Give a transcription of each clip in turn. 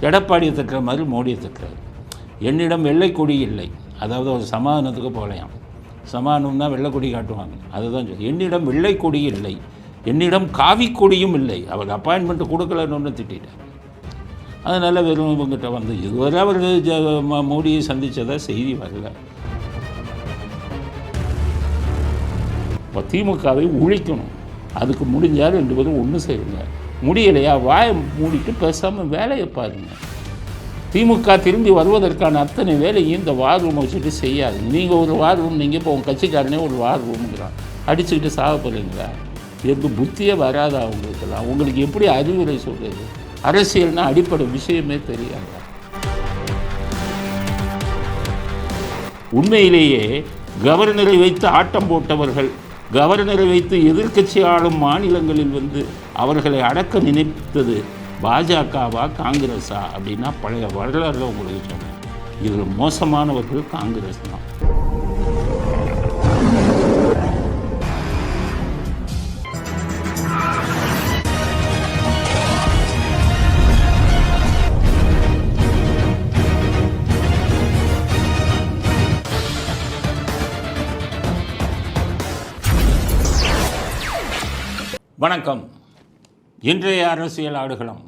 எடப்பாடியை திட்டுற மாதிரி மோடியை திட்டுறாரு. என்னிடம் வெள்ளைக்கொடி இல்லை, அதாவது ஒரு சமாதானத்துக்கு போகலையாம். சமாதானம்னா வெள்ளைக்கொடி காட்டுவாங்க, அதுதான் சொல்லி. என்னிடம் வெள்ளைக்கொடி இல்லை, என்னிடம் காவிக்கொடியும் இல்லை. அவர் அப்பாயின்மெண்ட்டு கொடுக்கலன்னு ஒன்று திட்டார். அதனால் வெறும் இவங்ககிட்ட வந்து இதுவரை அவர் மோடியை சந்தித்ததா செய்தி வரல. இப்போ திமுகவை ஒழிக்கணும், அதுக்கு முடிஞ்சால் 2 பேரும் ஒன்று சேருங்க. முடியலையா வாயை மூடிட்டு பேசாமல் வேலையை பாருங்கள். திமுக திரும்பி வருவதற்கான அத்தனை வேலையும் இந்த வார் ரூமை வச்சுட்டு செய்யாது. நீங்கள் ஒரு வார் ரூம், நீங்கள் இப்போ உங்கள் கட்சிக்காரனே ஒரு வார் ரூமுங்கிறான், அடிச்சுக்கிட்டு சாக போகிறீங்களா? எது புத்தியே வராதா அவங்களுக்கெல்லாம்? உங்களுக்கு எப்படி அறிவுரை சொல்கிறது? அரசியல்னால் அடிப்படை விஷயமே தெரியாது. உண்மையிலேயே கவர்னரை வைத்து ஆட்டம் போட்டவர்கள், கவர்னரை வைத்து எதிர்க்கட்சி ஆளும் மாநிலங்களில் வந்து அவர்களை அடக்க நினைத்தது பாஜகவா காங்கிரஸா அப்படின்னா பழைய வரலாறுல உங்களுக்கு சொன்னேன். இதில் மோசமானவர்கள் காங்கிரஸ் தான். வணக்கம். இன்றைய அரசியல் ஆடுகளம்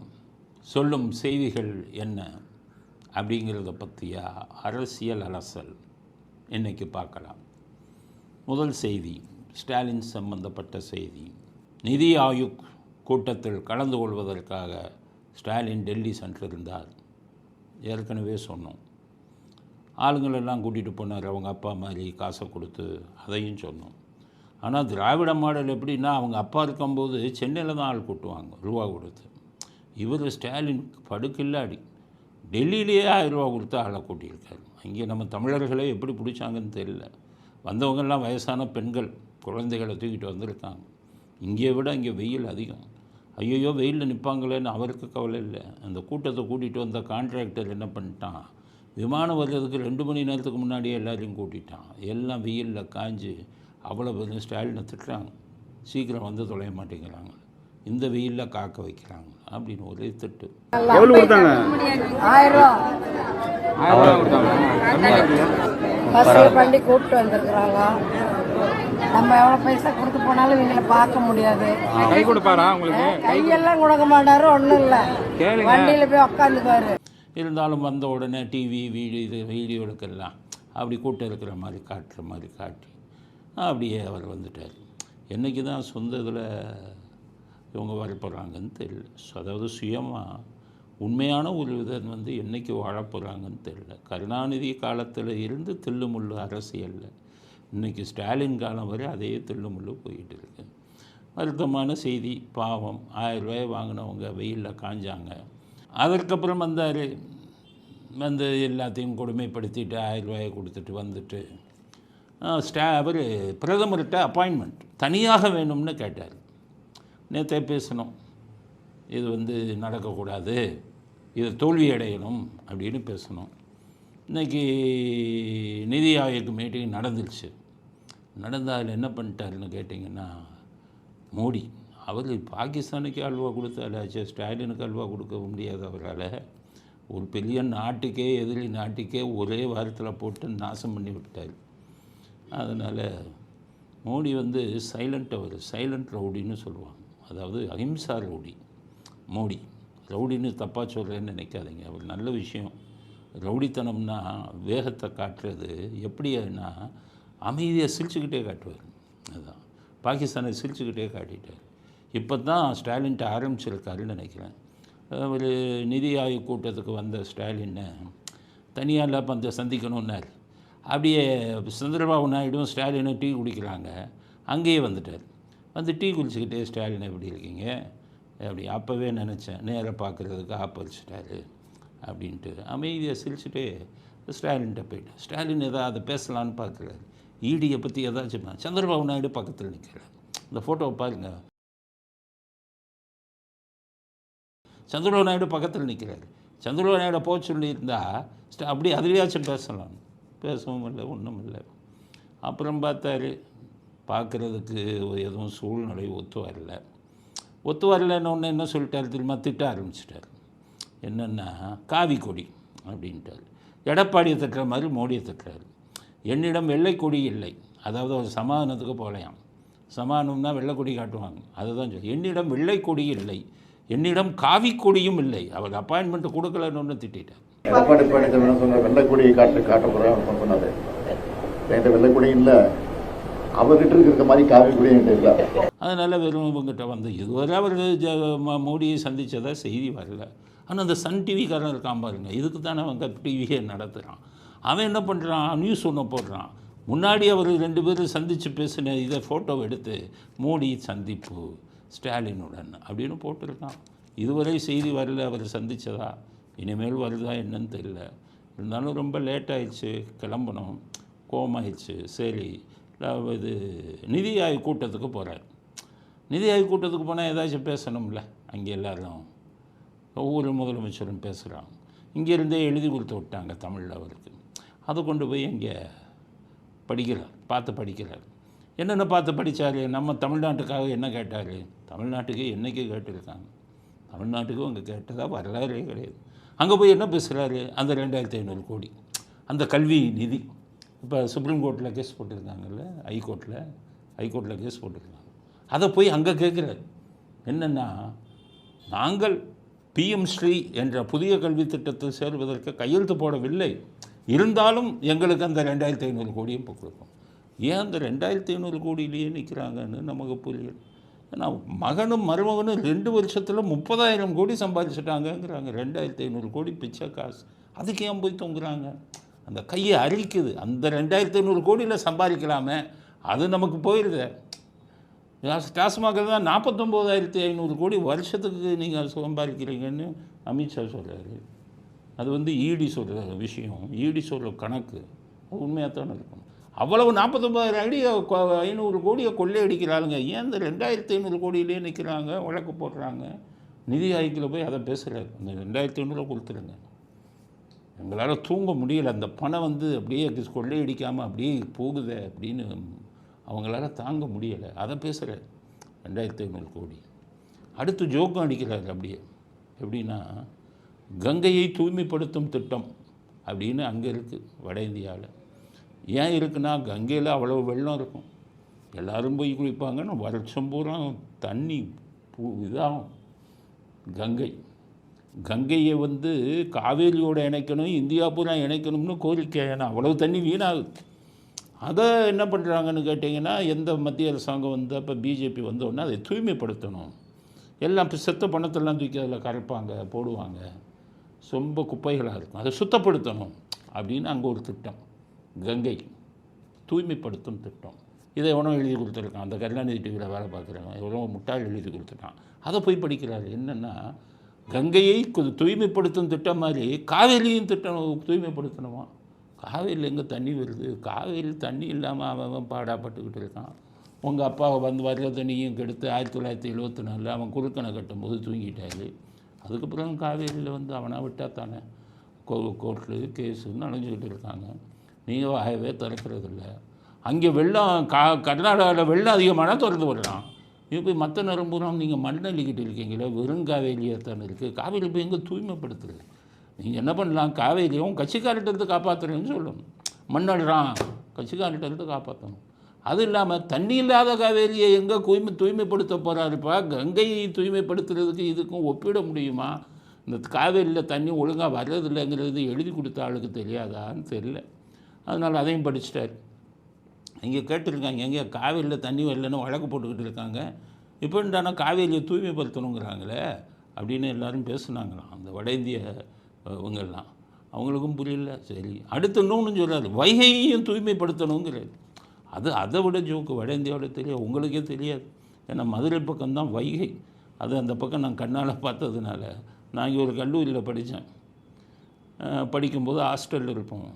சொல்லும் செய்திகள் என்ன அப்படிங்கிறத பற்றிய அரசியல் அலசல் இன்றைக்கி பார்க்கலாம். முதல் செய்தி ஸ்டாலின் சம்பந்தப்பட்ட செய்தி. நிதி ஆயோக் கூட்டத்தில் கலந்து கொள்வதற்காக ஸ்டாலின் டெல்லி சென்றிருந்தார். ஏற்கனவே சொன்னோம். ஆளுங்களெல்லாம் கூட்டிகிட்டு போனார், அவங்க அப்பா மாதிரி காசை கொடுத்து, அதையும் சொன்னோம். ஆனால் திராவிட மாடல் எப்படின்னா, அவங்க அப்பா இருக்கும்போது சென்னையில் தான் ஆள் கூட்டுவாங்க ரூபா கொடுத்து. இவர் ஸ்டாலின் படுக்கில்லாடி டெல்லியிலேயே 1000 ரூபா கொடுத்து ஆளை கூட்டியிருக்காரு. இங்கே நம்ம தமிழர்களே எப்படி பிடிச்சாங்கன்னு தெரியல. வந்தவங்கெல்லாம் வயசான பெண்கள், குழந்தைகளை தூக்கிட்டு வந்திருக்காங்க. இங்கே விட இங்கே வெயில் அதிகம். ஐயோ வெயிலில் நிற்பாங்களேன்னு அவருக்கு கவலை இல்லை. அந்த கூட்டத்தை கூட்டிகிட்டு வந்த கான்ட்ராக்டர் என்ன பண்ணிட்டான், விமானம் வர்றதுக்கு 2 மணி நேரத்துக்கு முன்னாடியே எல்லாரையும் கூட்டிட்டான். எல்லாம் வெயிலில் காஞ்சி அவ்வளோ பேரும் ஸ்டாலினை திட்டுறாங்க. சீக்கிரம் வந்து தொலைய மாட்டேங்கிறாங்க, இந்த வெயிலில் காக்க வைக்கிறாங்க அப்படின்னு ஒரே திட்டு. எவ்வளோ கொடுத்தாங்க? 1000 ரூபா பண்ணி கூப்பிட்டு வந்துருக்குறாங்க. நம்ம எவ்வளோ பைசா கொடுத்து போனாலும் இவங்களை பார்க்க முடியாது. கை கொடுப்பாரா உங்களுக்கு? கையெல்லாம் கொடுக்க மாட்டாரு, ஒன்றும் இல்லை, வண்டியில் போய் உட்காந்துக்குவாரு. இருந்தாலும் வந்த உடனே டிவி வீடியோவுக்கெல்லாம் அப்படி கூட்டம் இருக்கிற மாதிரி காட்டுற மாதிரி காட்டி அப்படியே அவர் வந்துட்டார். என்றைக்கு தான் சொந்த இதில் இவங்க வரப்போகிறாங்கன்னு தெரியல. அதாவது சுயமாக உண்மையான ஒரு விதம் வந்து என்றைக்கு வாழப்போகிறாங்கன்னு தெரியல. கருணாநிதி காலத்தில் இருந்து தில்லுமுள்ளு அரசியலில் இன்றைக்கி ஸ்டாலின் காலம் வரை அதே தில்லுமுள்ளு போயிட்டு இருக்கு. வருத்தமான செய்தி. பாவம், 1000 ரூபாய் வாங்கினவங்க வெயிலில் காஞ்சாங்க. அதற்கப்புறம் வந்தார், வந்து எல்லாத்தையும் கொடுமைப்படுத்திட்டு 1000 ரூபாயை கொடுத்துட்டு வந்துட்டு அவர் பிரதமர்கிட்ட அப்பாயின்மெண்ட் தனியாக வேணும்னு கேட்டார். நேற்றே பேசணும், இது வந்து நடக்கக்கூடாது, இது தோல்வி அடையணும் அப்படின்னு பேசணும். இன்றைக்கி நிதி ஆயோக் மீட்டிங் நடந்துருச்சு. நடந்தால் என்ன பண்ணிட்டாருன்னு கேட்டிங்கன்னா, மோடி அவர் பாகிஸ்தானுக்கு அல்வா கொடுத்தாலாச்சு, ஸ்டாலினுக்கு அல்வா கொடுக்க முடியாது அவரால். ஒரு பெரிய நாட்டுக்கே, எதிரி நாட்டுக்கே ஒரே வாரத்தில் போட்டு நாசம் பண்ணி விட்டார். அதனால் மோடி வந்து சைலண்ட் ரவுடின்னு சொல்லுவாங்க. அதாவது அஹிம்சா ரவுடி மோடி. ரவுடின்னு தப்பாக சொல்கிறேன்னு நினைக்காதீங்க, அவர் நல்ல விஷயம். ரவுடித்தனம்னா வேகத்தை காட்டுறது எப்படின்னா, அமைதியை சிரிச்சுக்கிட்டே காட்டுவார். அதுதான் பாகிஸ்தானை சிரிச்சுக்கிட்டே காட்டிட்டார். இப்போ தான் ஸ்டாலின்ட்ட ஆரம்பிச்சிருக்காருன்னு நினைக்கிறேன். ஒரு நிதி ஆயோக் கூட்டத்துக்கு வந்த ஸ்டாலினை தனியார் அந்த சந்திக்கணுன்னார். அப்படியே சந்திரபாபு நாயுடும் ஸ்டாலினும் டீ குடிக்கிறாங்க, அங்கேயே வந்துட்டார். வந்து டீ குடிச்சிக்கிட்டே ஸ்டாலின் எப்படி இருக்கீங்க அப்படி அப்போவே நினச்சேன், நேராக பார்க்குறதுக்கு ஆப்பரிச்சிட்டாரு அப்படின்ட்டு அமைதியை சிரிச்சுட்டே ஸ்டாலின்கிட்ட போயிட்டேன். ஸ்டாலின் எதாவது அதை பேசலான்னு பார்க்குறாரு. ஈடியை பற்றி ஏதாச்சும் சந்திரபாபு நாயுடு பக்கத்தில் நிற்கிறார். இந்த ஃபோட்டோவை பாருங்கள், சந்திரபாபு நாயுடு பக்கத்தில் நிற்கிறார். சந்திரபாபு நாயுடு போக சொல்லியிருந்தால் அப்படி அதுலேயாச்சும் பேசலாம். பேசவும் இல்லை, ஒன்றும் இல்லை. அப்புறம் பார்த்தாரு, பார்க்குறதுக்கு எதுவும் சூழ்நிலை ஒத்து வரலன்னு ஒன்று என்ன சொல்லிட்டார் தெரியுமா, திட்ட ஆரம்பிச்சிட்டார். என்னென்னா காவி கொடி அப்படின்ட்டார். எடப்பாடியை தட்டுற மாதிரி மோடியை தட்டுறாரு. என்னிடம் வெள்ளை கொடி இல்லை, அதாவது ஒரு சமாதானத்துக்கு போகலையாம். சமாதானம்னா வெள்ளை கொடி காட்டுவாங்க, அதுதான் சொல்லி. என்னிடம் வெள்ளை கொடி இல்லை, என்னிடம் காவி கொடியும் இல்லை. அவர் அப்பாயின்மெண்ட் கொடுக்கலன்னு ஒன்று திட்டார். எடப்பாடி பழனிசாமி சொன்ன வெள்ளை கொடியை காட்ட போகிறேன் சொன்னார். என்கிட்ட வெள்ளை கொடி இல்லை, அவர்கிட்ட இருக்கிற மாதிரி காவி கொடி என்கிட்ட இல்லை. அதனால் வெறும் இவங்ககிட்ட வந்து இதுவரை அவர் மோடியை சந்தித்ததா செய்தி வரல. ஆனால் அந்த சன் டிவிக்காரன் இருக்கான் பாருங்க, இதுக்கு தானே அவங்க டிவியை நடத்துகிறான். அவன் என்ன பண்ணுறான், நியூஸ் ஒன்று போடுறான். முன்னாடி அவர் 2 பேரும் சந்தித்து பேசின இதை ஃபோட்டோ எடுத்து மோடி சந்திப்பு ஸ்டாலினுடன் அப்படின்னு போட்டிருக்கான். இதுவரை செய்தி வரல அவர் சந்தித்ததா. இனிமேல் வருதா என்னன்னு தெரியல. இருந்தாலும் ரொம்ப லேட் ஆயிடுச்சு, கிளம்பணும், கோமாயிடுச்சு. சரி, இது நிதி ஆய்வு கூட்டத்துக்கு போகிறார். நிதி ஆய்வு கூட்டத்துக்கு போனால் ஏதாச்சும் பேசணும்ல. அங்கே எல்லோரும் ஒவ்வொரு முதலமைச்சரும் பேசுகிறாங்க. இங்கேருந்தே எழுதி கொடுத்து விட்டாங்க தமிழில் அவருக்கு. அதை கொண்டு போய் இங்கே படிக்கிறார், பார்த்து படிக்கிறார். என்னென்ன பார்த்து படித்தார், நம்ம தமிழ்நாட்டுக்காக என்ன கேட்டார். தமிழ்நாட்டுக்கு என்றைக்கு கேட்டிருக்காங்க, தமிழ்நாட்டுக்கும் அங்கே கேட்டதாக வரலாறே கிடையாது. அங்கே போய் என்ன பேசுகிறாரு, அந்த 2500 கோடி அந்த கல்வி நிதி. இப்போ சுப்ரீம் கோர்ட்டில் கேஸ் போட்டிருக்காங்கல்ல, ஹைகோர்ட்டில் கேஸ் போட்டிருக்காங்க. அதை போய் அங்கே கேட்குறாரு. என்னென்னா, நாங்கள் பிஎம் ஸ்ரீ என்ற புதிய கல்வி திட்டத்தில் சேர்வதற்கு கையெழுத்து போடவில்லை, இருந்தாலும் எங்களுக்கு அந்த 2500 கோடியும் இப்போ கொடுக்கும். ஏன் அந்த 2500 கோடியிலேயே நிற்கிறாங்கன்னு நமக்கு புரியல. ஏன்னா மகனும் மருமகனும் 2 வருஷத்தில் 30,000 கோடி சம்பாதிச்சிட்டாங்கங்கிறாங்க. 2500 கோடி பிச்சை காசு, அதுக்கு ஏன் போய் தொங்குறாங்க? அந்த கையை அரிக்குது. அந்த 2500 கோடியில் சம்பாதிக்கலாமே, அது நமக்கு போயிடுது. டாஸ்மாக தான் 49,500 கோடி வருஷத்துக்கு நீங்கள் சம்பாதிக்கிறீங்கன்னு அமித்ஷா சொல்கிறாரு. அது வந்து இடி சொல்கிற விஷயம், இடி சொல்கிற கணக்கு, அது உண்மையாக தானே இருக்கணும். அவ்வளவு 49,500 கோடியை கொள்ளையடிக்கிறாளுங்க. ஏன் இந்த 2500 கோடியிலே நிற்கிறாங்க, வழக்கு போடுறாங்க. நிதி ஆய்வில் போய் அதை பேசுகிறாரு. அந்த 2500 கொடுத்துருங்க, எங்களால் தூங்க முடியலை, அந்த பணம் வந்து அப்படியே கொள்ளையடிக்காமல் அப்படியே போகுது அப்படின்னு அவங்களால தாங்க முடியலை. அதை பேசுகிறார். 2500 கோடி. அடுத்து ஜோக்கம் அடிக்கிறார். அப்படியே எப்படின்னா, கங்கையை தூய்மைப்படுத்தும் திட்டம் அப்படின்னு அங்கே இருக்குது வட இந்தியாவில். ஏன் இருக்குன்னா, கங்கையில் அவ்வளோ வெள்ளம் இருக்கும், எல்லோரும் போய் குளிப்பாங்கன்னு வருஷம் பூரா தண்ணி இதாகும். கங்கையை வந்து காவேரியோடு இணைக்கணும், இந்தியா பூரா இணைக்கணும்னு கோரிக்கை. ஏன்னா அவ்வளோ தண்ணி வீணாகுது. அதை என்ன பண்ணுறாங்கன்னு கேட்டிங்கன்னா, எந்த மத்திய அரசாங்கம் வந்து அப்போ பிஜேபி வந்தோடனே அதை தூய்மைப்படுத்தணும், எல்லாம் செத்த பணத்தெல்லாம் தூக்கி அதில் கரைப்பாங்க, போடுவாங்க, ரொம்ப குப்பைகளாக இருக்கும், அதை சுத்தப்படுத்தணும் அப்படின்னு அங்கே ஒரு திட்டம், கங்கை தூய்மைப்படுத்தும் திட்டம். இதை எவனோ எழுதி கொடுத்துருக்கான், அந்த கருணாநிதி டிவியில் வேலை பார்க்குறவன் எவ்வளோ முட்டாள் எழுதி கொடுத்துட்டான். அதை போய் படிக்கிறாரு. என்னென்னா, கங்கையை தூய்மைப்படுத்தும் திட்டம் மாதிரி காவேரியும் திட்டம் தூய்மைப்படுத்தணுமா. காவேரியில் எங்கே தண்ணி வருது, காவேரியில் தண்ணி இல்லாமல் அவன் பாடாப்பட்டுக்கிட்டு இருக்கான். உங்கள் அப்பாவை வந்து வர்ற தண்ணியும் கெடுத்து 1974 அவன் குறுக்கணை கட்டும்போது தூங்கிட்டாரு. அதுக்கப்புறம் காவேரியில் வந்து அவனை விட்டால் தானே கோர்ட்டு கேஸுன்னு அலைஞ்சிக்கிட்டு இருக்காங்க. நீங்கள் வாயவே திறக்கிறதில்ல. அங்கே வெள்ளம் கர்நாடகாவில் வெள்ளம் அதிகமான திறந்து விடுறான். இப்போ மற்ற நரம்பூரம் நீங்கள் மண்ணள்ளிக்கிட்டு இருக்கீங்களே, வெறும் காவேரியாக தானே இருக்குது. காவேரி போய் எங்கே தூய்மைப்படுத்துறது? நீங்கள் என்ன பண்ணலாம், காவேரியும் கட்சிக்காரிட்டருந்து காப்பாற்றுறேன்னு சொல்லணும். மண்ணடுறான், கட்சிக்காரிட்டருந்து காப்பாற்றணும். அது இல்லாமல் தண்ணி இல்லாத காவேரியை எங்கே தூய்மைப்படுத்த போகிறாருப்பா? கங்கையை தூய்மைப்படுத்துறதுக்கு இதுக்கும் ஒப்பிட முடியுமா? இந்த காவேரியில் தண்ணி ஒழுங்காக வர்றதில்லைங்கிறது எழுதி கொடுத்த ஆளுக்கு தெரியாதான்னு தெரியல. அதனால் அதையும் படிச்சிட்டார். இங்கே கேட்டிருக்காங்க, எங்கே காவேரியில் தண்ணி வரலன்னு வழக்கு போட்டுக்கிட்டு இருக்காங்க. இப்போ தானே காவேரியை தூய்மைப்படுத்தணுங்கிறாங்களே அப்படின்னு எல்லோரும் பேசுனாங்களாம், அந்த வட இந்திய இவங்கெல்லாம். அவங்களுக்கும் புரியல. சரி, அடுத்து இன்னொன்று சொல்கிறாரு, வைகையையும் தூய்மைப்படுத்தணுங்கிறாரு. அது அதை விட ஜோக்கு வட இந்தியாவோட தெரியாது, உங்களுக்கே தெரியாது. ஏன்னா மதுரை பக்கம்தான் வைகை. அது அந்த பக்கம் நான் கண்ணால் பார்த்ததுனால. நான் இங்கே ஒரு கல்லூரியில் படித்தேன். படிக்கும்போது ஹாஸ்டலில் இருப்போம்.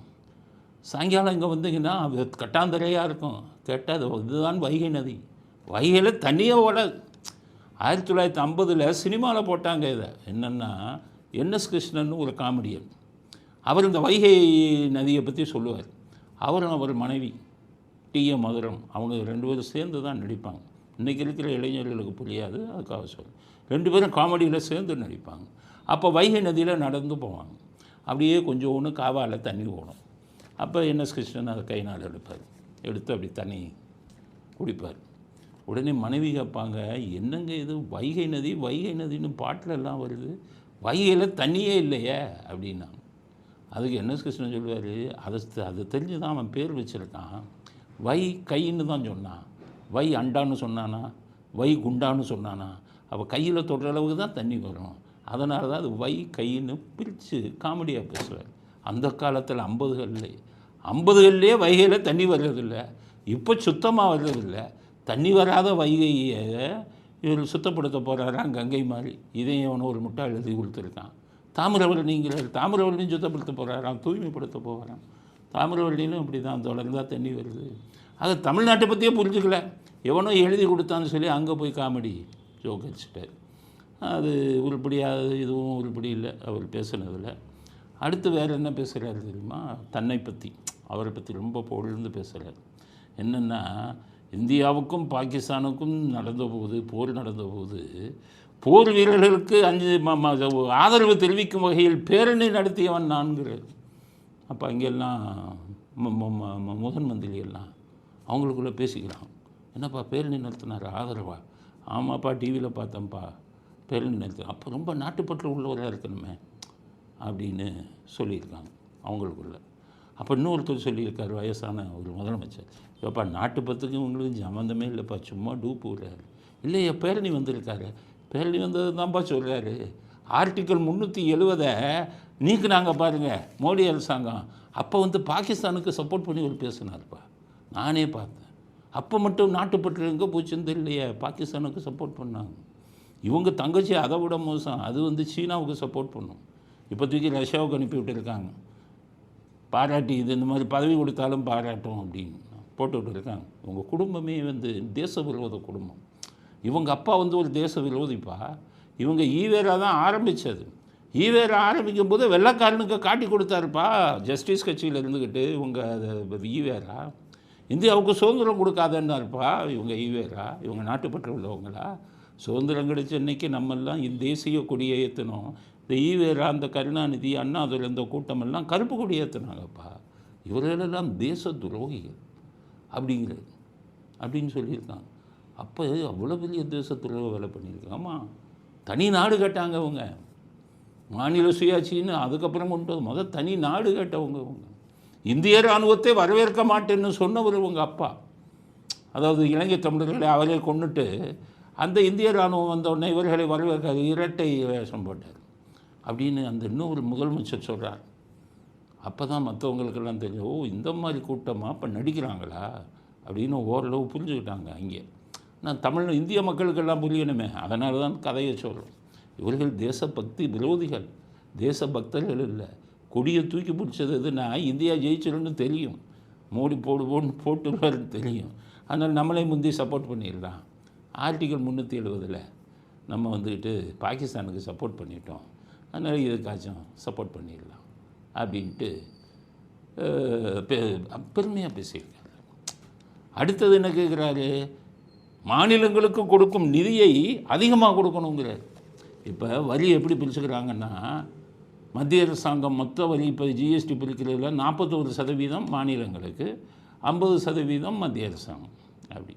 சாயங்காலம் இங்கே வந்தீங்கன்னா அது கட்டாந்தரையாக இருக்கும். கேட்டால் இதுதான் வைகை நதி. வைகையில் தண்ணியே ஓடாது. 1950 சினிமாவில் போட்டாங்க இதை. என்னென்னா, என்எஸ் கிருஷ்ணன் ஒரு காமெடியன், அவர் இந்த வைகை நதியை பற்றி சொல்லுவார். அவரும் அவர் மனைவி டிஎம் மதுரம், அவங்க 2 பேரும் சேர்ந்து தான் நடிப்பாங்க. இன்றைக்கி இருக்கிற இளைஞர்களுக்கு புரியாது, அதுக்காக சொல்ல. 2 பேரும் காமெடியில் சேர்ந்து நடிப்பாங்க. அப்போ வைகை நதியில் நடந்து போவாங்க. அப்படியே கொஞ்சோன்னு காவால் தண்ணி ஓடும். அப்போ என்எஸ் கிருஷ்ணன் அதை கைனால் எடுப்பார். எடுத்து அப்படி தண்ணி குடிப்பார். உடனே மனைவி கேட்பாங்க, என்னங்க இது வைகை நதி வைகை நதின்னு பாட்டில் எல்லாம் வருது, வைகையில் தண்ணியே இல்லையே அப்படின்னா. அதுக்கு என்எஸ் கிருஷ்ணன் சொல்லுவார், அது தெரிஞ்சு தான் அவன் பேர் வச்சுருக்கான். வை கைன்னு தான் சொன்னான். வை அண்டான்னு சொன்னானா, வை குண்டான்னு சொன்னானா, அப்போ கையில் தொடுற அளவுக்கு தான் தண்ணி வரும். அதனால தான் அது வை கைன்னு பிரித்து காமெடியாக பேசுவார். அந்த காலத்தில் 50கள்லேயே வைகையில் தண்ணி வர்றதில்லை. இப்போ சுத்தமாக வர்றதில்லை. தண்ணி வராத வைகையை இவர் சுத்தப்படுத்த போகிறாராம் கங்கை மாதிரி. இதையும் அவனை ஒரு முட்டை எழுதி கொடுத்துருக்கான். தாமிரவரணியும் சுத்தப்படுத்த போகிறாராம், தூய்மைப்படுத்த போகிறான். தாமிரவரணியிலும் இப்படி தான் தொடர்ந்தா தண்ணி வருது. அது தமிழ்நாட்டை பற்றியே புரிஞ்சுக்கல. எவனோ எழுதி கொடுத்தான்னு சொல்லி அங்கே போய் காமெடி ஜோக் அடிச்சிட்டார். அது உருப்படியாவது, இதுவும் உருப்படி இல்லை அவர் பேசுனதில். அடுத்து வேறு என்ன பேசுகிறாரு தெரியுமா? தன்னை பற்றி, அவரை பற்றி ரொம்ப பொழுந்து பேசுகிறார். என்னென்னா, இந்தியாவுக்கும் பாகிஸ்தானுக்கும் போர் நடந்தபோது போர் வீரர்களுக்கு ஆதரவு தெரிவிக்கும் வகையில் பேரணி நடத்தியவன் நான்கிறார். அப்போ அங்கெல்லாம் முதன் மந்திரி எல்லாம் அவங்களுக்குள்ளே பேசிக்கிறான். என்னப்பா பேரணி நடத்தினார் ஆதரவா? ஆமாப்பா, டிவியில் பார்த்தேன்ப்பா பேரணி நடத்தின. அப்போ ரொம்ப நாட்டுப்பற்று உள்ளவராக இருக்கணுமே அப்படின்னு சொல்லியிருக்காங்க அவங்களுக்குள்ள. அப்போ இன்னொருத்தர் சொல்லியிருக்கார், வயசான ஒரு முதலமைச்சர், எப்பா நாட்டுப்பற்றுக்கு உங்களுக்கு சம்மந்தமே இல்லைப்பா, சும்மா டூப்பு விடுறாரு. இல்லையா, பேரணி வந்திருக்காரு, பேரணி வந்தது தான்ப்பா சொல்கிறாரு. ஆர்டிக்கல் 370 நீக்குனாங்க பாருங்கள் மோடி அரசாங்கம். அப்போ பாகிஸ்தானுக்கு சப்போர்ட் பண்ணி ஒரு பேசினார்ப்பா, நானே பார்த்தேன். அப்போ மட்டும் நாட்டுப்பற்று எங்கே போச்சுன்னு தெரியலையே, பாகிஸ்தானுக்கு சப்போர்ட் பண்ணாங்க. இவங்க தங்கச்சி அதை விட மோசம், அது சீனாவுக்கு சப்போர்ட் பண்ணும். இப்போதைக்கு ரஷ்யாவுக்கு அனுப்பி விட்டுருக்காங்க. பாராட்டி இது இந்த மாதிரி பதவி கொடுத்தாலும் பாராட்டும் அப்படின்னு போட்டு விட்டுருக்காங்க. உங்கள் குடும்பமே தேச விரோத குடும்பம். இவங்க அப்பா ஒரு தேச விரோதிப்பா. இவங்க ஈவேரா தான் ஆரம்பித்தது. ஈவேரா ஆரம்பிக்கும் போது வெள்ளைக்காரனுக்கு காட்டி கொடுத்தாருப்பா ஜஸ்டிஸ் கட்சியில் இருந்துக்கிட்டு. இவங்க ஈவேரா இந்தியாவுக்கு சுதந்திரம் கொடுக்காதன்னாருப்பா இவங்க ஈவேரா. இவங்க நாட்டுப்பற்று உள்ளவங்களா? சுதந்திரம் கிடைச்ச இன்றைக்கி நம்மெல்லாம் தேசிய கொடியை ஏற்றணும். இந்த ஈவேரா, அந்த கருணாநிதி, அண்ணாதுரை, இந்த கூட்டமெல்லாம் கருப்பு கொடி ஏற்றினாங்கப்பா. இவர்களெல்லாம் தேச துரோகிகள் அப்படின்னு சொல்லியிருக்காங்க. அப்போ அவ்வளோ பெரிய தேச துரோக வேலை பண்ணியிருக்காங்க. ஆமாம், தனி நாடு கேட்டாங்க அவங்க. மாநில சுயாட்சின்னு அதுக்கப்புறம் முதல் தனி நாடு கேட்டவங்க அவங்க. இந்திய இராணுவத்தை வரவேற்க மாட்டேன்னு சொன்னவர் உங்கள் அப்பா. அதாவது இலங்கை தமிழர்களை அவரே கொண்டுட்டு அந்த இந்திய இராணுவம் வந்தவுடனே இவர்களை வரவேற்க இரட்டை வேஷம் போட்டார் அப்படின்னு அந்த இன்னொரு முதலமைச்சர் சொல்கிறார். அப்போ தான் மற்றவங்களுக்கெல்லாம் தெரியும், ஓ இந்த மாதிரி கூட்டமாக இப்போ நடிக்கிறாங்களா அப்படின்னு ஓரளவு புரிஞ்சுக்கிட்டாங்க. அங்கே நான் இந்திய மக்களுக்கெல்லாம் புரியணுமே, அதனால தான் கதையை சொல்கிறோம். இவர்கள் தேசபக்தி விரோதிகள், தேசபக்தர்கள் இல்லை. கொடியை தூக்கி பிடிச்சது எதுனா இந்தியா ஜெயிச்சிருன்னு தெரியும், மோடி போட்டுருவாருன்னு தெரியும். அதனால் நம்மளே முந்தி சப்போர்ட் பண்ணிடலாம். ஆர்டிக்கல் 370 நம்ம பாகிஸ்தானுக்கு சப்போர்ட் பண்ணிட்டோம், அதனால் இதுக்காச்சும் சப்போர்ட் பண்ணிடலாம் அப்படின்ட்டு பெருமையாக பேசியிருக்காரு. அடுத்தது என்ன கேட்குறாரு? மாநிலங்களுக்கு கொடுக்கும் நிதியை அதிகமாக கொடுக்கணுங்கிறார். இப்போ வரி எப்படி பிரிச்சுக்கிறாங்கன்னா, மத்திய அரசாங்கம் மொத்த வரி இப்போ ஜிஎஸ்டி பிரிக்கிறதுல 41% மாநிலங்களுக்கு, 50% மத்திய அரசாங்கம். அப்படி